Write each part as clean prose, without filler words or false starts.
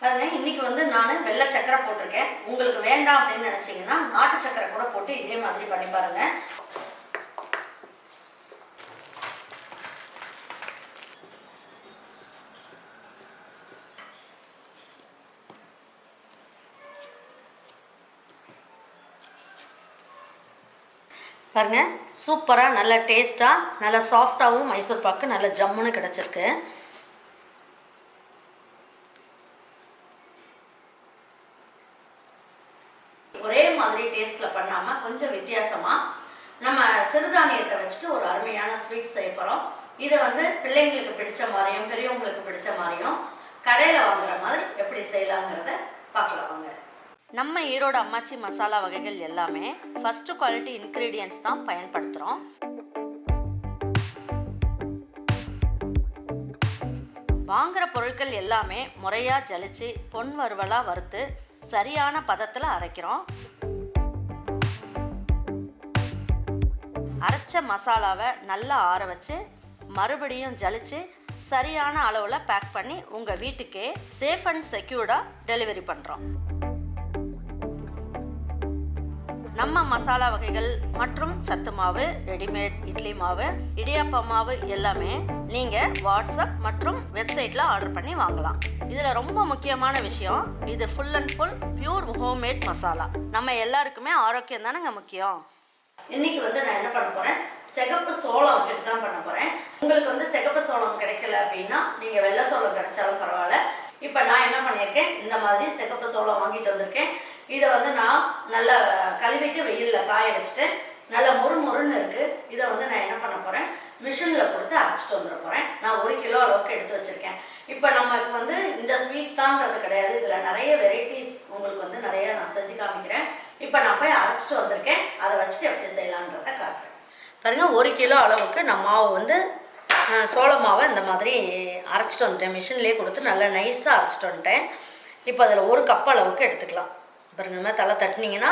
பாருங்க, இன்னைக்கு வந்து நான் வெள்ளை சக்கரை போட்டிருக்கேன். உங்களுக்கு வேண்டாம் அப்படின்னு நினைச்சீங்கன்னா நாட்டு சக்கரை கூட போட்டு இதே மாதிரி பண்ணி பாருங்க. பாருங்க, சூப்பராக நல்ல டேஸ்ட்டாக நல்லா சாஃப்டாகவும் மைசூர் பாக்கு நல்ல ஜம்முன்னு கிடச்சிருக்கு. ஒரே மாதிரி டேஸ்ட்டில் பண்ணாமல் கொஞ்சம் வித்தியாசமாக நம்ம சிறுதானியத்தை வச்சுட்டு ஒரு அருமையான ஸ்வீட் செய்ய போகிறோம். இதை வந்து பிள்ளைங்களுக்கு பிடிச்ச மாதிரியும் பெரியவங்களுக்கு பிடிச்ச மாதிரியும் கடையில் வாங்குற மாதிரி எப்படி செய்யலாங்கிறத பார்க்கலாம் வாங்க. நம்ம ஈரோடு அம்மாச்சி மசாலா வகைகள் எல்லாமே ஃபஸ்ட்டு குவாலிட்டி இன்க்ரீடியன்ட்ஸ் தான் பயன்படுத்துகிறோம். வாங்குகிற பொருட்கள் எல்லாமே முறையாக ஜலிச்சு பொன் வறுவலாக வறுத்து சரியான பதத்தில் அரைக்கிறோம். அரைச்ச மசாலாவை நல்லா ஆற வச்சு மறுபடியும் ஜலிச்சு சரியான அளவில் பேக் பண்ணி உங்கள் வீட்டுக்கே சேஃப் அண்ட் செக்யூர்டாக டெலிவரி பண்ணுறோம். நம்ம மசாலா வகைகள் மற்றும் சத்து மாவு, ரெடிமேட் இட்லி மாவு, இடியாப்ப மாவு எல்லாமே நீங்கள் வாட்ஸ்அப் மற்றும் வெப்சைட்டில் ஆர்டர் பண்ணி வாங்கலாம். இதில் ரொம்ப முக்கியமான விஷயம், இது full and full pure homemade masala. நம்ம எல்லாருக்குமே ஆரோக்கியம் தானேங்க முக்கியம். இன்னைக்கு வந்து நான் என்ன பண்ண போகிறேன், சிகப்பு சோளம் வச்சுட்டு தான் பண்ண போகிறேன். உங்களுக்கு வந்து சிகப்பு சோளம் கிடைக்கல அப்படின்னா நீங்கள் வெள்ளை சோளம் கிடைச்சாலும் பரவாயில்ல. இப்போ நான் என்ன பண்ணியிருக்கேன், இந்த மாதிரி சிகப்பு சோளம் வாங்கிட்டு வந்திருக்கேன். இதை வந்து நான் நல்லா கழுவிட்டு வெயிலில் காய வச்சுட்டு நல்லா முறுமுறுன்னு இருக்குது. இதை வந்து நான் என்ன பண்ண போகிறேன், மிஷினில் கொடுத்து அரைச்சிட்டு வந்துட போகிறேன். நான் 1 கிலோ அளவுக்கு எடுத்து வச்சுருக்கேன். இப்போ நமக்கு வந்து இந்த ஸ்வீட் தான்றது கிடையாது, இதில் நிறைய வெரைட்டிஸ் உங்களுக்கு வந்து நிறைய நான் செஞ்சு காமிக்கிறேன். இப்போ நான் போய் அரைச்சிட்டு வந்திருக்கேன். அதை வச்சுட்டு எப்படி செய்யலான்றதை காட்டுறேன். பாருங்கள், 1 கிலோ அளவுக்கு நான் மாவு வந்து சோள மாவை இந்த மாதிரி அரைச்சிட்டு வந்துட்டேன். மிஷின்லேயே கொடுத்து நல்லா நைஸாக அரைச்சிட்டு வந்துட்டேன். இப்போ அதில் 1 கப் அளவுக்கு எடுத்துக்கலாம். பாருங்கள், இந்த மாதிரி தலை தட்டினீங்கன்னா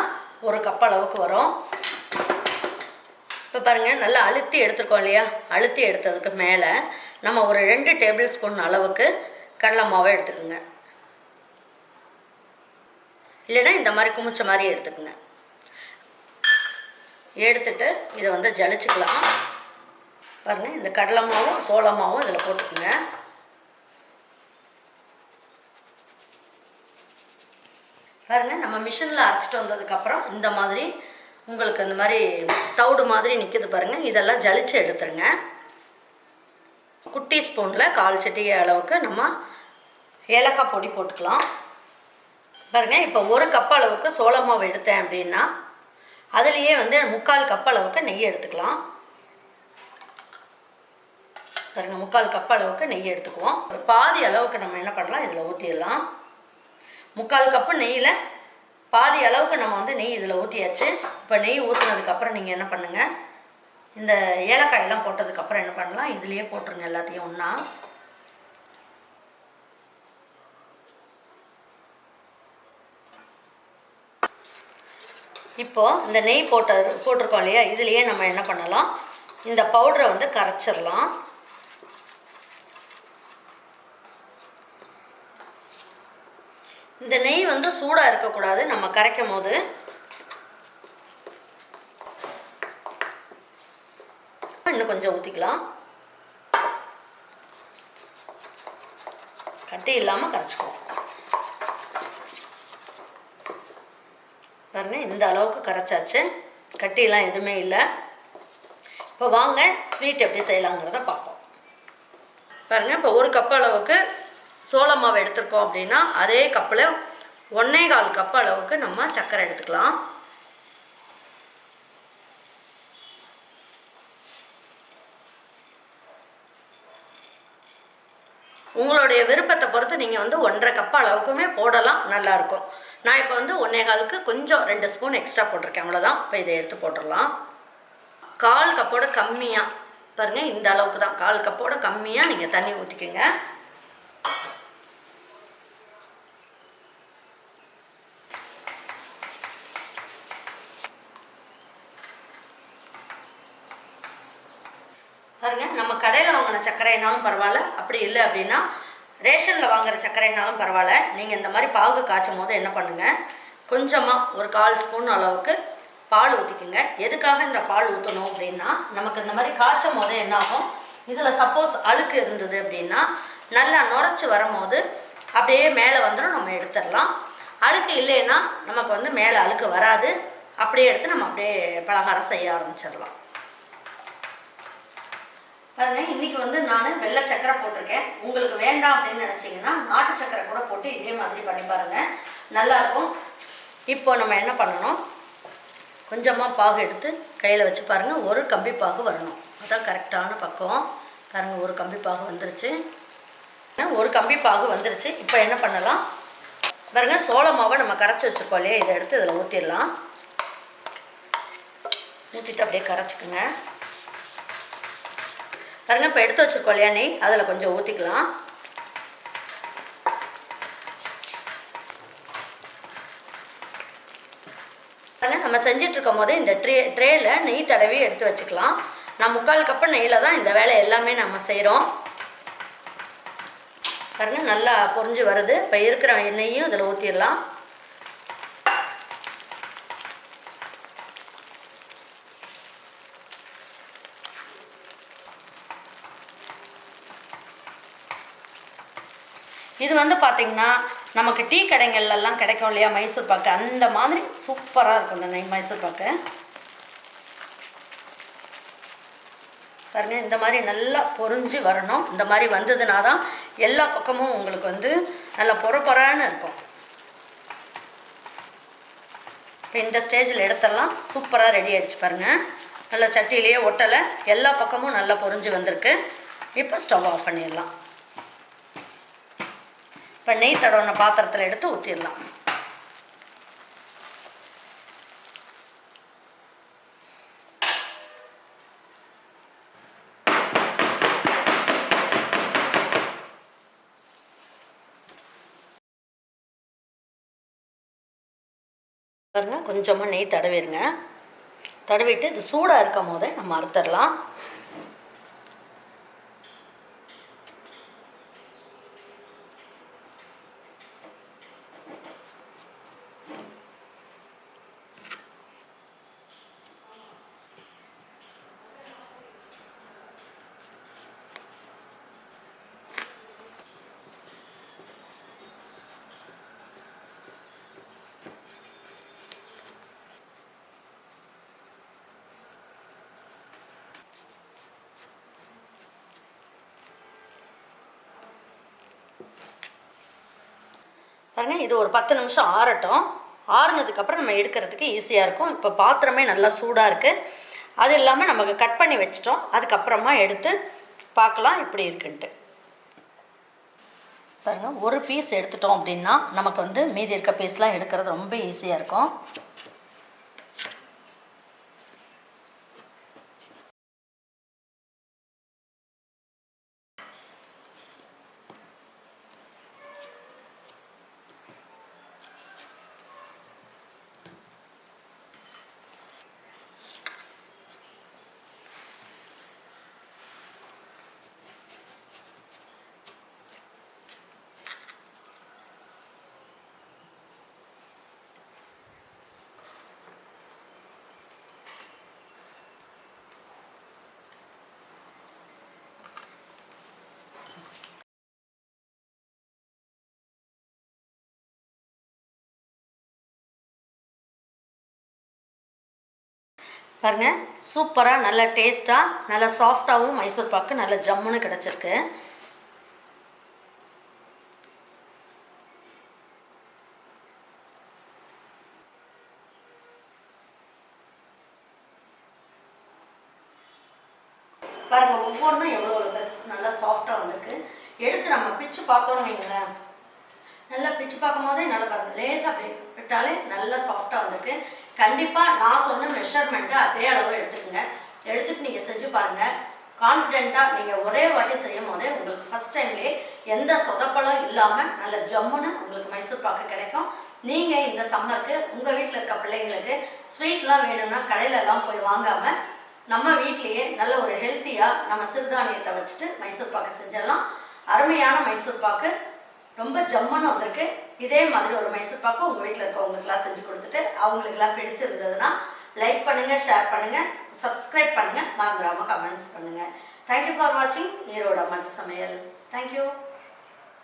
1 கப் அளவுக்கு வரும். இப்போ பாருங்கள், நல்லா அழுத்தி எடுத்துருக்கோம் இல்லையா, அழுத்தி எடுத்ததுக்கு மேலே நம்ம ஒரு 2 டேபிள் ஸ்பூன் அளவுக்கு கடலை மாவை எடுத்துக்கோங்க. இல்லைன்னா இந்த மாதிரி குமிச்ச மாதிரி எடுத்துக்கோங்க. எடுத்துட்டு இதை வந்து ஜலிச்சுக்கலாம். பாருங்கள், இந்த கடலை மாவும் சோள மாவும் இதில் போட்டுக்குங்க. பாருங்கள், நம்ம மிஷினில் அரைச்சிட்டு வந்ததுக்கப்புறம் இந்த மாதிரி உங்களுக்கு இந்த மாதிரி தவிடு மாதிரி நிற்கிது பாருங்கள். இதெல்லாம் ஜலிச்சு எடுத்துருங்க. குட்டி ஸ்பூனில் 1/4 சிட்டிகை அளவுக்கு நம்ம ஏலக்காய் பொடி போட்டுக்கலாம். பாருங்கள், இப்போ 1 கப் அளவுக்கு சோள மாவு எடுத்தேன் அப்படின்னா அதுலேயே வந்து 3/4 கப் அளவுக்கு நெய் எடுத்துக்கலாம். பாருங்கள், 3/4 கப் அளவுக்கு நெய் எடுத்துக்குவோம். ஒரு பாதி அளவுக்கு நம்ம என்ன பண்ணலாம், இதில் ஊற்றிடலாம். 3/4 கப்பு நெய்யில் பாதி அளவுக்கு நம்ம வந்து நெய் இதில் ஊற்றியாச்சு. இப்போ நெய் ஊற்றுனதுக்கப்புறம் நீங்கள் என்ன பண்ணுங்கள், இந்த ஏலக்காயெல்லாம் போட்டதுக்கப்புறம் என்ன பண்ணலாம், இதுலேயே போட்டுருங்க எல்லாத்தையும் ஒன்றா. இப்போது இந்த நெய் போட்டிருக்கோம் இல்லையா, இதுலேயே நம்ம என்ன பண்ணலாம், இந்த பவுடரை வந்து கரைச்சிடலாம். இந்த நெய் வந்து சூடாக இருக்கக்கூடாது. நம்ம கரைக்கும் போது இன்னும் கொஞ்சம் ஊற்றிக்கலாம். கட்டி இல்லாமல் கரைச்சிக்குவோம். பாருங்கள், இந்த அளவுக்கு கரைச்சாச்சு, கட்டியெல்லாம் எதுவுமே இல்லை. இப்போ வாங்க ஸ்வீட் எப்படி செய்யலாங்கிறத பார்ப்போம். பாருங்கள், இப்போ 1 கப் அளவுக்கு சோள மாவு எடுத்துருக்கோம் அப்படின்னா அதே கப்பில் 1/4 கப் அளவுக்கு நம்ம சர்க்கரை எடுத்துக்கலாம். உங்களுடைய விருப்பத்தை பொறுத்து நீங்கள் வந்து 1/2 கப் அளவுக்குமே போடலாம், நல்லாயிருக்கும். நான் இப்போ வந்து 1/4க்கு கொஞ்சம் 2 ஸ்பூன் எக்ஸ்ட்ரா போட்டிருக்கேன், அவ்வளோதான். இப்போ இதை எடுத்து போட்டுடலாம். 1/4 கப்போட கம்மியாக, பாருங்கள் இந்த அளவுக்கு தான், 1/4 கப்போட கம்மியாக நீங்கள் தண்ணி ஊற்றிக்கோங்க. பாருங்கள், நம்ம கடையில் வாங்கின சர்க்கரைனாலும் பரவாயில்ல, அப்படி இல்லை அப்படின்னா ரேஷனில் வாங்குகிற சர்க்கரைனாலும் பரவாயில்ல, நீங்கள் இந்த மாதிரி பாகு காய்ச்சும் போது என்ன பண்ணுங்கள், கொஞ்சமாக ஒரு 1/4 ஸ்பூன் அளவுக்கு பால் ஊற்றிக்குங்க. எதுக்காக இந்த பால் ஊற்றணும் அப்படின்னா, நமக்கு இந்த மாதிரி காய்ச்சும் போது என்ன ஆகும், இதில் சப்போஸ் அழுக்கு இருந்தது அப்படின்னா நல்லா நுரைச்சி வரும்போது அப்படியே மேலே வந்துடும், நம்ம எடுத்துடலாம். அழுக்கு இல்லைன்னா நமக்கு வந்து மேலே அழுக்கு வராது, அப்படியே எடுத்து நம்ம அப்படியே பலகாரம் செய்ய ஆரம்பிச்சிடலாம். பாருங்க, இன்றைக்கி வந்து நான் வெள்ளை சக்கரை போட்டிருக்கேன். உங்களுக்கு வேண்டாம் அப்படின்னு நினச்சிங்கன்னா நாட்டு சக்கரை கூட போட்டு இதே மாதிரி பண்ணி பாருங்கள், நல்லாயிருக்கும். இப்போ நம்ம என்ன பண்ணணும், கொஞ்சமாக பாகு எடுத்து கையில் வச்சு பாருங்கள், ஒரு கம்பி பாகு வரணும், அதுதான் கரெக்டான பக்குவம். பாருங்கள், ஒரு கம்பி பாகு வந்துருச்சு, ஒரு கம்பி பாகு வந்துருச்சு. இப்போ என்ன பண்ணலாம் பாருங்கள், சோள மாவை நம்ம கரைச்சி வச்சுருக்கோம் இல்லையா, இதை எடுத்து இதில் ஊற்றிடலாம். ஊற்றிட்டு அப்படியே கரைச்சிக்குங்க. பாருங்கள், இப்போ எடுத்து வச்சுருக்கோம் இல்லையா நெய், அதில் கொஞ்சம் ஊற்றிக்கலாம். பாருங்கள், நம்ம செஞ்சிட்ருக்கும் போது இந்த ட்ரேயில் நெய் தடவி எடுத்து வச்சுக்கலாம். நான் 3/4 கப்பு நெய்யில் தான் இந்த வேலை எல்லாமே நம்ம செய்கிறோம். பாருங்கள், நல்லா பொரிஞ்சு வருது. இப்போ இருக்கிற எண்ணெயும் இதில் ஊற்றிடலாம். இது வந்து பார்த்திங்கன்னா நமக்கு டீ கடைகள்லாம் கிடைக்கும் இல்லையா மைசூர் பாக்கு, அந்த மாதிரி சூப்பராக இருக்கும் இந்த நெய் மைசூர் பாக்கு. பாருங்கள், இந்த மாதிரி நல்லா பொரிஞ்சு வரணும். இந்த மாதிரி வந்ததுனா தான் எல்லா பக்கமும் உங்களுக்கு வந்து நல்லா பொறன்னு இருக்கும். இப்போ இந்த ஸ்டேஜில் எடுத்துடலாம். சூப்பராக ரெடி ஆகிடுச்சு பாருங்கள், நல்லா சட்டியிலேயே ஒட்டலை, எல்லா பக்கமும் நல்லா பொரிஞ்சு வந்திருக்கு. இப்போ ஸ்டவ் ஆஃப் பண்ணிடலாம். இப்போ நெய் தடவின பாத்திரத்தில் எடுத்து ஊற்றிடலாம். பாருங்க, கொஞ்சமாக நெய் தடவிடுங்க. தடவிட்டு இது சூடாக இருக்கும் போதே நம்ம அறுத்துடலாம். பாருங்கள், இது ஒரு 10 நிமிஷம் ஆறட்டும். ஆறுனதுக்கப்புறம் நம்ம எடுக்கிறதுக்கு ஈஸியாக இருக்கும். இப்போ பாத்திரமே நல்லா சூடாக இருக்குது. அது இல்லாமல் நமக்கு கட் பண்ணி வச்சிட்டோம். அதுக்கப்புறமா எடுத்து பார்க்கலாம் எப்படி இருக்குன்ட்டு. பாருங்கள், ஒரு பீஸ் எடுத்துட்டோம் அப்படின்னா நமக்கு வந்து மீதி இருக்க பீஸ்லாம் எடுக்கிறது ரொம்ப ஈஸியாக இருக்கும். பாருங்கள், சூப்பராக நல்லா டேஸ்ட்டாக நல்லா சாஃப்டாகவும் மைசூர் பாக்கு நல்லா ஜம்முன்னு கிடச்சிருக்கு. பாருங்கள், ஒவ்வொன்றும் எவ்வளோ நல்லா சாஃப்டாக வந்திருக்கு. எடுத்து நம்ம பிச்சு பார்த்தோன்னு வைங்களேன், நல்லா பிச்சு பார்க்கும் போதே நல்லா பாருங்கள், லேசாக அப்படி விட்டாலே நல்லா சாஃப்டாக வந்திருக்கு. கண்டிப்பாக நான் சொன்ன மெஷர்மெண்ட்டு அதே அளவு எடுத்துக்கோங்க. எடுத்துட்டு நீங்கள் செஞ்சு பாருங்கள். கான்ஃபிடென்ட்டாக நீங்கள் ஒரே வாட்டி செய்யும் போதே உங்களுக்கு ஃபஸ்ட் டைம்லேயே எந்த சொதப்பலும் இல்லாமல் நல்ல ஜம்முன்னு உங்களுக்கு மைசூர் பாக்கு கிடைக்கும். நீங்கள் இந்த சம்மருக்கு உங்கள் வீட்டில் இருக்க பிள்ளைங்களுக்கு ஸ்வீட்லாம் வேணும்னா கடையிலலாம் போய் வாங்காமல் நம்ம வீட்லேயே நல்ல ஒரு ஹெல்த்தியாக நம்ம சிறுதானியத்தை வச்சுட்டு மைசூர் பாக்கு செஞ்சிடலாம். அருமையான மைசூர் பாக்கு ரொம்ப ஜம்முன்னு வந்திருக்கு. இதே மாதிரி ஒரு மைசூர் பாக்கு உங்கள் வீட்டில் இருக்கவங்களுக்குலாம் செஞ்சு கொடுத்துட்டு அவங்களுக்குலாம் பிடிச்சிருந்ததுன்னா லைக் பண்ணுங்கள், ஷேர் பண்ணுங்கள், சப்ஸ்கிரைப் பண்ணுங்கள், மறந்துடாமல் கமெண்ட்ஸ் பண்ணுங்கள். தேங்க்யூ ஃபார் வாட்சிங் ஈரோடு அம்மாச்சி சமையல். தேங்க்யூ.